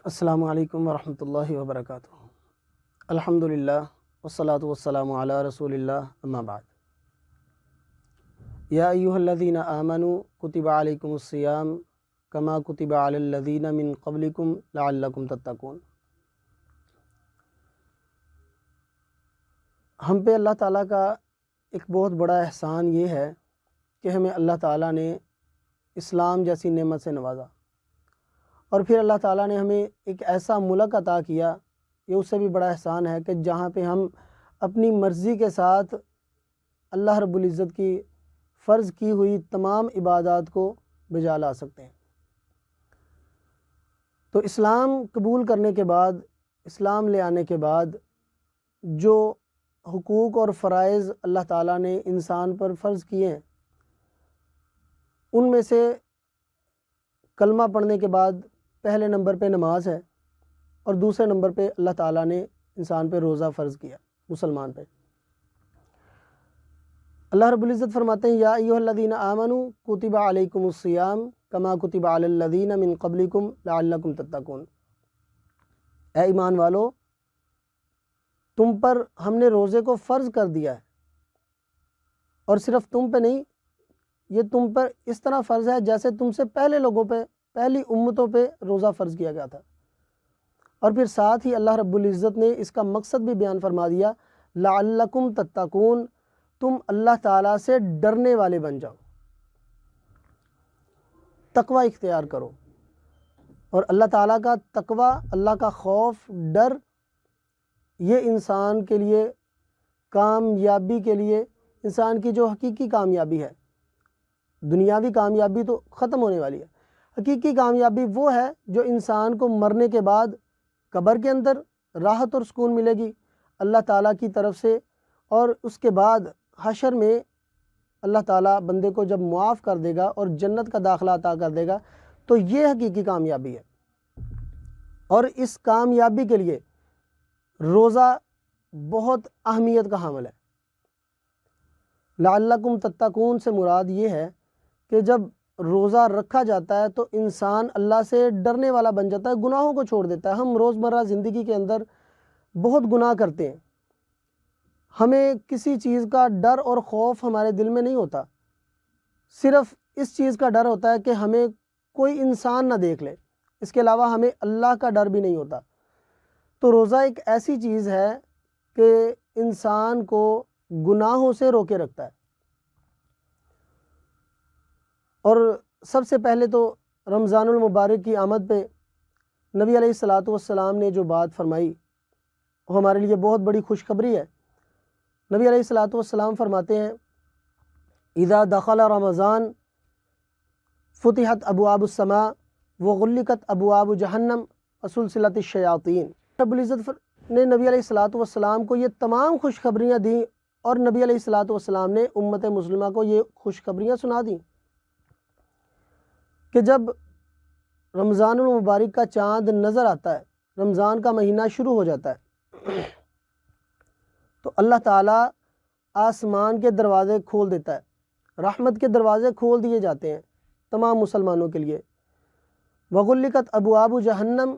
السلام علیکم ورحمۃ اللہ وبرکاتہ۔ الحمدللہ والصلاة والسلام علی رسول اللہ، اما بعد۔ یا ایہا الذین آمنوا کتب علیکم الصیام کما کتب علی الذین من قبلکم لعلکم تتقون۔ ہم پہ اللہ تعالیٰ کا ایک بہت بڑا احسان یہ ہے کہ ہمیں اللہ تعالیٰ نے اسلام جیسی نعمت سے نوازا، اور پھر اللہ تعالیٰ نے ہمیں ایک ایسا ملک عطا کیا، یہ اس سے بھی بڑا احسان ہے کہ جہاں پہ ہم اپنی مرضی کے ساتھ اللہ رب العزت کی فرض کی ہوئی تمام عبادات کو بجا لا سکتے ہیں۔ تو اسلام قبول کرنے کے بعد، اسلام لے آنے کے بعد جو حقوق اور فرائض اللہ تعالیٰ نے انسان پر فرض کیے ہیں، ان میں سے کلمہ پڑھنے کے بعد پہلے نمبر پہ نماز ہے، اور دوسرے نمبر پہ اللہ تعالیٰ نے انسان پہ روزہ فرض کیا، مسلمان پہ۔ اللہ رب العزت فرماتے ہیں یا ایھا الذین آمنوا کتب علیکم الصیام کما کتب علی الذین من قبلکم لعلکم تتقون۔ اے ایمان والو، تم پر ہم نے روزے کو فرض کر دیا ہے، اور صرف تم پہ نہیں، یہ تم پر اس طرح فرض ہے جیسے تم سے پہلے لوگوں پہ، پہلی امتوں پہ روزہ فرض کیا گیا تھا۔ اور پھر ساتھ ہی اللہ رب العزت نے اس کا مقصد بھی بیان فرما دیا، لعلکم تتقون، تم اللہ تعالیٰ سے ڈرنے والے بن جاؤ، تقوی اختیار کرو۔ اور اللہ تعالیٰ کا تقوی، اللہ کا خوف، ڈر، یہ انسان کے لیے کامیابی کے لیے، انسان کی جو حقیقی کامیابی ہے، دنیاوی کامیابی تو ختم ہونے والی ہے، حقیقی کامیابی وہ ہے جو انسان کو مرنے کے بعد قبر کے اندر راحت اور سکون ملے گی اللہ تعالیٰ کی طرف سے، اور اس کے بعد حشر میں اللہ تعالیٰ بندے کو جب معاف کر دے گا اور جنت کا داخلہ عطا کر دے گا، تو یہ حقیقی کامیابی ہے۔ اور اس کامیابی کے لیے روزہ بہت اہمیت کا حامل ہے۔ لعلکم تتقون سے مراد یہ ہے کہ جب روزہ رکھا جاتا ہے تو انسان اللہ سے ڈرنے والا بن جاتا ہے، گناہوں کو چھوڑ دیتا ہے۔ ہم روزمرہ زندگی کے اندر بہت گناہ کرتے ہیں، ہمیں کسی چیز کا ڈر اور خوف ہمارے دل میں نہیں ہوتا، صرف اس چیز کا ڈر ہوتا ہے کہ ہمیں کوئی انسان نہ دیکھ لے، اس کے علاوہ ہمیں اللہ کا ڈر بھی نہیں ہوتا۔ تو روزہ ایک ایسی چیز ہے کہ انسان کو گناہوں سے روکے رکھتا ہے۔ اور سب سے پہلے تو رمضان المبارک کی آمد پہ نبی علیہ السلام نے جو بات فرمائی، وہ ہمارے لیے بہت بڑی خوشخبری ہے۔ نبی علیہ السلام فرماتے ہیں اذا دخل رمضان فتحت ابواب السماء وغلقت ابواب جہنم وسلسلت الشیاطین۔ رب العزت نے نبی علیہ السلام کو یہ تمام خوشخبریاں دیں، اور نبی علیہ السلام نے امت مسلمہ کو یہ خوشخبریاں سنا دیں کہ جب رمضان المبارک کا چاند نظر آتا ہے، رمضان کا مہینہ شروع ہو جاتا ہے، تو اللہ تعالیٰ آسمان کے دروازے کھول دیتا ہے، رحمت کے دروازے کھول دیے جاتے ہیں تمام مسلمانوں کے لیے۔ وغلقت ابواب جہنم،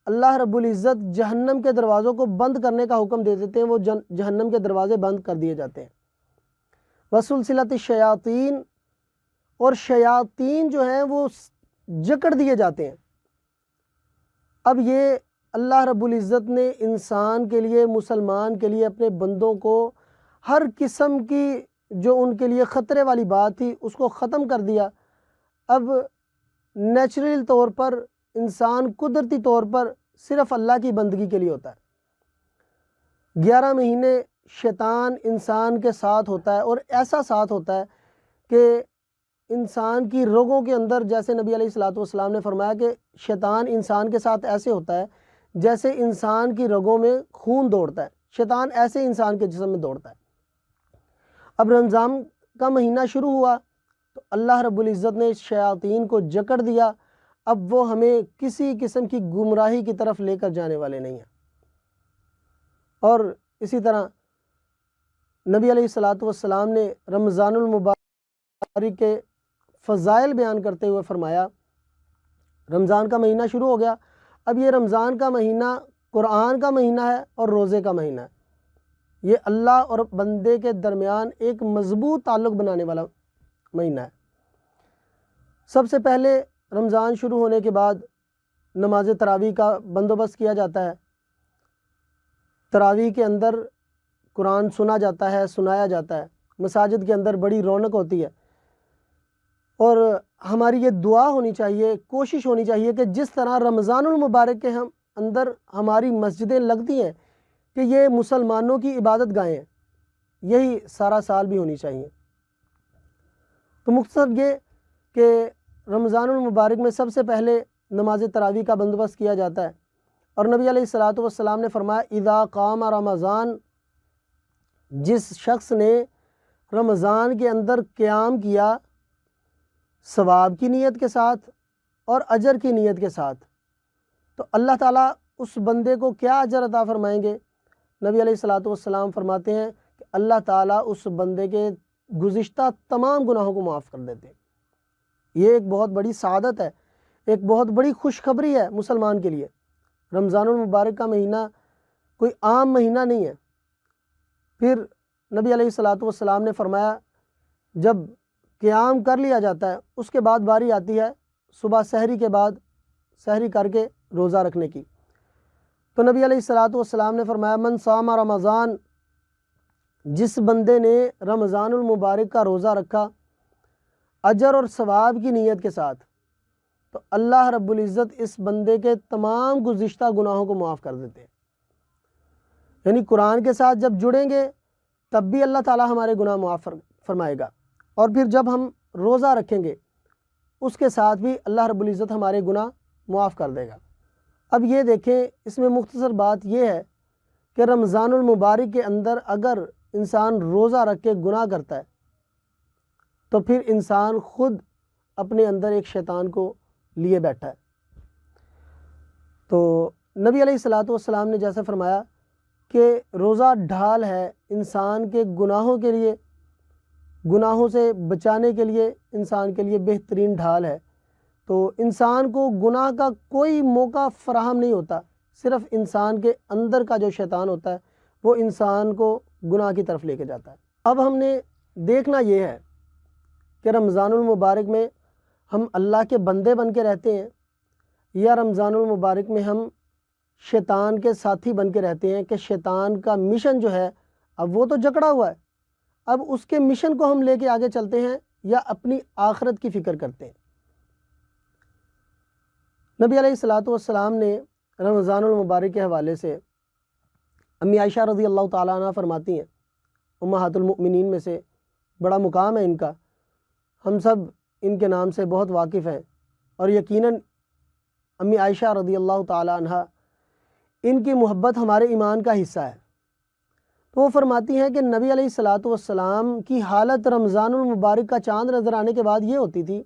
اللہ رب العزت جہنم کے دروازوں کو بند کرنے کا حکم دے دیتے ہیں، وہ جہنم کے دروازے بند کر دیے جاتے ہیں۔ وسلسلت الشیاطین، اور شیاطین جو ہیں وہ جکڑ دیے جاتے ہیں۔ اب یہ اللہ رب العزت نے انسان کے لیے، مسلمان کے لیے، اپنے بندوں کو ہر قسم کی جو ان کے لیے خطرے والی بات تھی اس کو ختم کر دیا۔ اب نیچرل طور پر انسان قدرتی طور پر صرف اللہ کی بندگی کے لیے ہوتا ہے۔ 11 مہینے شیطان انسان کے ساتھ ہوتا ہے، اور ایسا ساتھ ہوتا ہے کہ انسان کی رگوں کے اندر، جیسے نبی علیہ السلام نے فرمایا کہ شیطان انسان کے ساتھ ایسے ہوتا ہے جیسے انسان کی رگوں میں خون دوڑتا ہے، شیطان ایسے انسان کے جسم میں دوڑتا ہے۔ اب رمضان کا مہینہ شروع ہوا تو اللہ رب العزت نے شیاطین کو جکڑ دیا، اب وہ ہمیں کسی قسم کی گمراہی کی طرف لے کر جانے والے نہیں ہیں۔ اور اسی طرح نبی علیہ السلام نے رمضان المبارک کے فضائل بیان کرتے ہوئے فرمایا، رمضان کا مہینہ شروع ہو گیا، اب یہ رمضان کا مہینہ قرآن کا مہینہ ہے اور روزے کا مہینہ ہے، یہ اللہ اور بندے کے درمیان ایک مضبوط تعلق بنانے والا مہینہ ہے۔ سب سے پہلے رمضان شروع ہونے کے بعد نماز تراویح کا بندوبست کیا جاتا ہے۔ تراویح کے اندر قرآن سنا جاتا ہے، سنایا جاتا ہے، مساجد کے اندر بڑی رونق ہوتی ہے، اور ہماری یہ دعا ہونی چاہیے، کوشش ہونی چاہیے کہ جس طرح رمضان المبارک کے اندر ہماری مسجدیں لگتی ہیں کہ یہ مسلمانوں کی عبادت گاہیں ہیں، یہی سارا سال بھی ہونی چاہیے۔ تو مختصر یہ کہ رمضان المبارک میں سب سے پہلے نماز تراویح کا بندوبست کیا جاتا ہے، اور نبی علیہ الصلاۃ والسلام نے فرمایا اذا قام رمضان، جس شخص نے رمضان کے اندر قیام کیا ثواب کی نیت کے ساتھ اور اجر کی نیت کے ساتھ، تو اللہ تعالیٰ اس بندے کو کیا اجر عطا فرمائیں گے؟ نبی علیہ الصلاۃ والسلام فرماتے ہیں کہ اللہ تعالیٰ اس بندے کے گزشتہ تمام گناہوں کو معاف کر دیتے ہیں۔ یہ ایک بہت بڑی سعادت ہے، ایک بہت بڑی خوشخبری ہے مسلمان کے لیے۔ رمضان المبارک کا مہینہ کوئی عام مہینہ نہیں ہے۔ پھر نبی علیہ الصلاۃ والسلام نے فرمایا جب قیام کر لیا جاتا ہے اس کے بعد باری آتی ہے صبح سحری کے بعد سحری کر کے روزہ رکھنے کی، تو نبی علیہ الصلاۃ والسلام نے فرمایا من صام رمضان، جس بندے نے رمضان المبارک کا روزہ رکھا اجر اور ثواب کی نیت کے ساتھ، تو اللہ رب العزت اس بندے کے تمام گزشتہ گناہوں کو معاف کر دیتے ہیں۔ یعنی قرآن کے ساتھ جب جڑیں گے تب بھی اللہ تعالیٰ ہمارے گناہ معاف فرمائے گا، اور پھر جب ہم روزہ رکھیں گے اس کے ساتھ بھی اللہ رب العزت ہمارے گناہ معاف کر دے گا۔ اب یہ دیکھیں، اس میں مختصر بات یہ ہے کہ رمضان المبارک کے اندر اگر انسان روزہ رکھ کے گناہ کرتا ہے تو پھر انسان خود اپنے اندر ایک شیطان کو لیے بیٹھا ہے۔ تو نبی علیہ الصلاۃ والسلام نے جیسے فرمایا کہ روزہ ڈھال ہے انسان کے گناہوں کے لیے، گناہوں سے بچانے کے لیے انسان کے لیے بہترین ڈھال ہے۔ تو انسان کو گناہ کا کوئی موقع فراہم نہیں ہوتا، صرف انسان کے اندر کا جو شیطان ہوتا ہے وہ انسان کو گناہ کی طرف لے کے جاتا ہے۔ اب ہم نے دیکھنا یہ ہے کہ رمضان المبارک میں ہم اللہ کے بندے بن کے رہتے ہیں یا رمضان المبارک میں ہم شیطان کے ساتھی بن کے رہتے ہیں، کہ شیطان کا مشن جو ہے اب وہ تو جکڑا ہوا ہے، اب اس کے مشن کو ہم لے کے آگے چلتے ہیں یا اپنی آخرت کی فکر کرتے ہیں۔ نبی علیہ الصلاۃ والسلام نے رمضان المبارک کے حوالے سے امی عائشہ رضی اللہ تعالیٰ عنہ فرماتی ہیں، امہات المؤمنین میں سے بڑا مقام ہے ان کا، ہم سب ان کے نام سے بہت واقف ہیں، اور یقیناً امی عائشہ رضی اللہ تعالیٰ عنہ ان کی محبت ہمارے ایمان کا حصہ ہے۔ تو وہ فرماتی ہیں کہ نبی علیہ الصلاۃ والسلام کی حالت رمضان المبارک کا چاند نظر آنے کے بعد یہ ہوتی تھی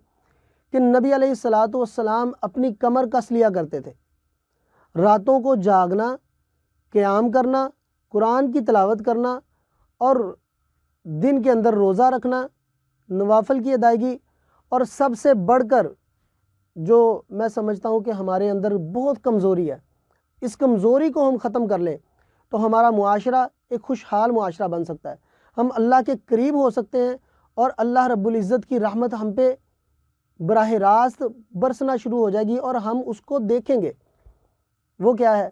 کہ نبی علیہ الصلاۃ والسلام اپنی کمر کس لیا کرتے تھے، راتوں کو جاگنا، قیام کرنا، قرآن کی تلاوت کرنا، اور دن کے اندر روزہ رکھنا، نوافل کی ادائیگی، اور سب سے بڑھ کر جو میں سمجھتا ہوں کہ ہمارے اندر بہت کمزوری ہے، اس کمزوری کو ہم ختم کر لیں تو ہمارا معاشرہ ایک خوشحال معاشرہ بن سکتا ہے، ہم اللہ کے قریب ہو سکتے ہیں، اور اللہ رب العزت کی رحمت ہم پہ براہ راست برسنا شروع ہو جائے گی اور ہم اس کو دیکھیں گے۔ وہ کیا ہے؟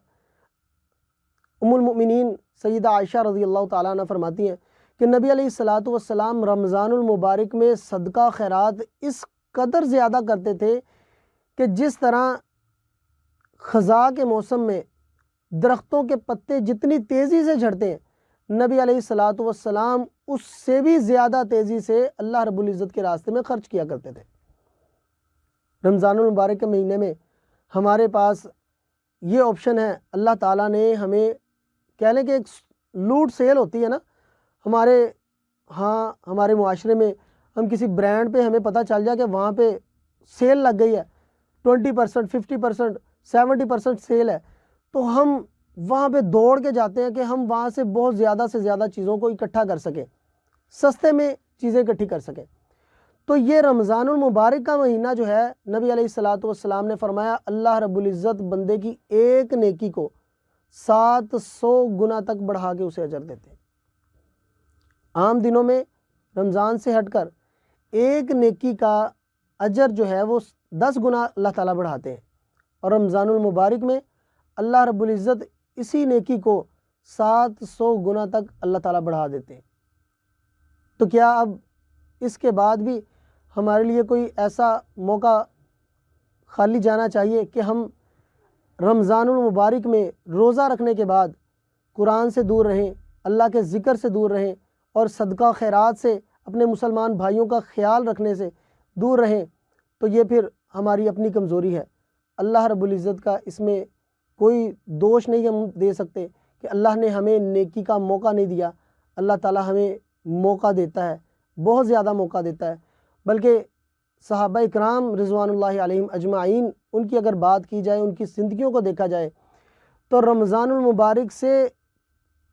ام المؤمنین سیدہ عائشہ رضی اللہ تعالیٰ عنہ فرماتی ہیں کہ نبی علیہ الصلاۃ والسلام رمضان المبارک میں صدقہ خیرات اس قدر زیادہ کرتے تھے کہ جس طرح خزاں کے موسم میں درختوں کے پتے جتنی تیزی سے جھڑتے ہیں، نبی علیہ الصلاۃ والسلام اس سے بھی زیادہ تیزی سے اللہ رب العزت کے راستے میں خرچ کیا کرتے تھے۔ رمضان المبارک کے مہینے میں ہمارے پاس یہ آپشن ہے، اللہ تعالیٰ نے ہمیں کہہ لیں کہ ایک لوٹ سیل ہوتی ہے نا ہمارے معاشرے میں، ہم کسی برانڈ پہ ہمیں پتہ چل جائے کہ وہاں پہ سیل لگ گئی ہے، 20%، 50%، 70% سیل ہے، تو ہم وہاں پہ دوڑ کے جاتے ہیں کہ ہم وہاں سے بہت زیادہ سے زیادہ چیزوں کو اکٹھا کر سکیں، سستے میں چیزیں اکٹھی کر سکیں۔ تو یہ رمضان المبارک کا مہینہ جو ہے نبی علیہ الصلاۃ والسلام نے فرمایا اللہ رب العزت بندے کی ایک نیکی کو 700 گنا تک بڑھا کے اسے اجر دیتے ہیں۔ عام دنوں میں رمضان سے ہٹ کر ایک نیکی کا اجر جو ہے وہ 10 گنا اللہ تعالیٰ بڑھاتے ہیں، اور رمضان المبارک میں اللہ رب العزت اسی نیکی کو 700 گنا تک اللہ تعالیٰ بڑھا دیتے ہیں۔ تو کیا اب اس کے بعد بھی ہمارے لیے کوئی ایسا موقع خالی جانا چاہیے کہ ہم رمضان المبارک میں روزہ رکھنے کے بعد قرآن سے دور رہیں، اللہ کے ذکر سے دور رہیں، اور صدقہ خیرات سے اپنے مسلمان بھائیوں کا خیال رکھنے سے دور رہیں؟ تو یہ پھر ہماری اپنی کمزوری ہے، اللہ رب العزت کا اس میں کوئی دوش نہیں ہم دے سکتے کہ اللہ نے ہمیں نیکی کا موقع نہیں دیا۔ اللہ تعالیٰ ہمیں موقع دیتا ہے، بہت زیادہ موقع دیتا ہے، بلکہ صحابہ اکرام رضوان اللہ علیہم اجمعین ان کی اگر بات کی جائے، ان کی زندگیوں کو دیکھا جائے، تو رمضان المبارک سے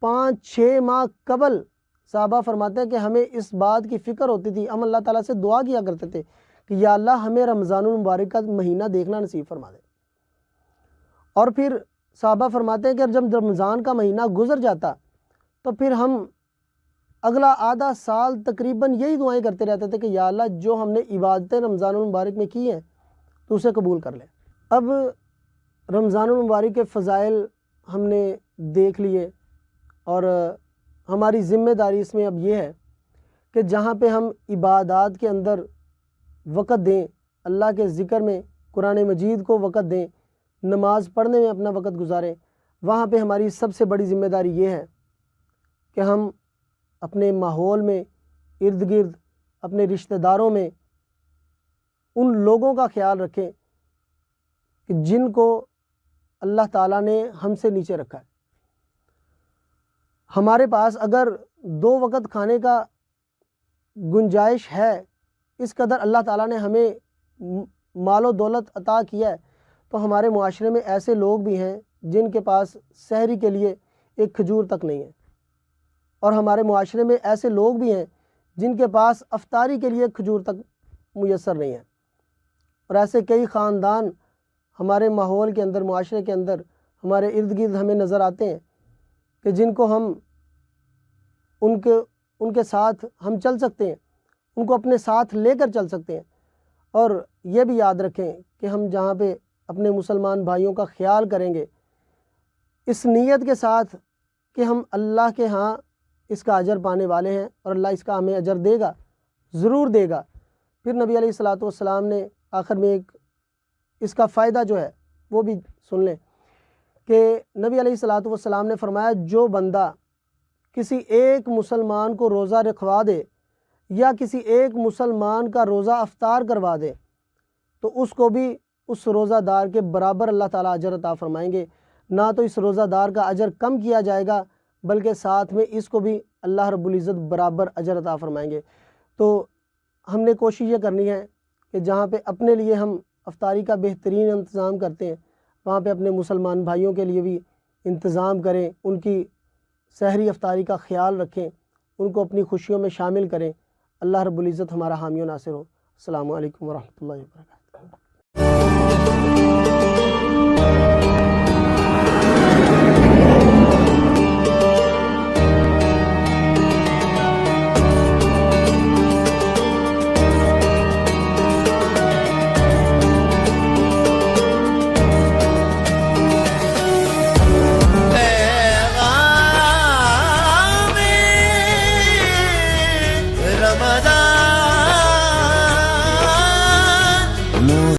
5-6 ماہ قبل صحابہ فرماتے ہیں کہ ہمیں اس بات کی فکر ہوتی تھی، ہم اللہ تعالیٰ سے دعا کیا کرتے تھے کہ یا اللہ ہمیں رمضان المبارک کا مہینہ دیکھنا نصیب فرما دے۔ اور پھر صحابہ فرماتے ہیں کہ جب رمضان کا مہینہ گزر جاتا تو پھر ہم اگلا آدھا سال تقریباً یہی دعائیں کرتے رہتے تھے کہ یا اللہ جو ہم نے عبادتیں رمضان المبارک میں کی ہیں تو اسے قبول کر لے۔ اب رمضان المبارک کے فضائل ہم نے دیکھ لیے، اور ہماری ذمہ داری اس میں اب یہ ہے کہ جہاں پہ ہم عبادات کے اندر وقت دیں، اللہ کے ذکر میں قرآن مجید کو وقت دیں، نماز پڑھنے میں اپنا وقت گزاریں، وہاں پہ ہماری سب سے بڑی ذمہ داری یہ ہے کہ ہم اپنے ماحول میں، ارد گرد اپنے رشتہ داروں میں ان لوگوں کا خیال رکھیں کہ جن کو اللہ تعالیٰ نے ہم سے نیچے رکھا ہے۔ ہمارے پاس اگر 2 وقت کھانے کا گنجائش ہے، اس قدر اللہ تعالیٰ نے ہمیں مال و دولت عطا کیا ہے، تو ہمارے معاشرے میں ایسے لوگ بھی ہیں جن کے پاس سحری کے لیے ایک کھجور تک نہیں ہے، اور ہمارے معاشرے میں ایسے لوگ بھی ہیں جن کے پاس افطاری کے لیے کھجور تک میسر نہیں ہے، اور ایسے کئی خاندان ہمارے ماحول کے اندر، معاشرے کے اندر، ہمارے ارد گرد ہمیں نظر آتے ہیں کہ جن کو ہم ان کے ساتھ ہم چل سکتے ہیں، ان کو اپنے ساتھ لے کر چل سکتے ہیں۔ اور یہ بھی یاد رکھیں کہ ہم جہاں پہ اپنے مسلمان بھائیوں کا خیال کریں گے اس نیت کے ساتھ کہ ہم اللہ کے ہاں اس کا اجر پانے والے ہیں، اور اللہ اس کا ہمیں اجر دے گا، ضرور دے گا۔ پھر نبی علیہ الصلاۃ والسلام نے آخر میں ایک اس کا فائدہ جو ہے وہ بھی سن لیں کہ نبی علیہ الصلاۃ والسلام نے فرمایا جو بندہ کسی ایک مسلمان کو روزہ رکھوا دے یا کسی ایک مسلمان کا روزہ افطار کروا دے تو اس کو بھی اس روزہ دار کے برابر اللہ تعالیٰ اجر عطا فرمائیں گے، نہ تو اس روزہ دار کا اجر کم کیا جائے گا بلکہ ساتھ میں اس کو بھی اللہ رب العزت برابر اجر عطا فرمائیں گے۔ تو ہم نے کوشش یہ کرنی ہے کہ جہاں پہ اپنے لیے ہم افطاری کا بہترین انتظام کرتے ہیں وہاں پہ اپنے مسلمان بھائیوں کے لیے بھی انتظام کریں، ان کی سحری افطاری کا خیال رکھیں، ان کو اپنی خوشیوں میں شامل کریں۔ اللہ رب العزت ہمارا حامی و ناصر ہو۔ السلام علیکم ورحمۃ اللہ وبرکاتہ۔ رمضان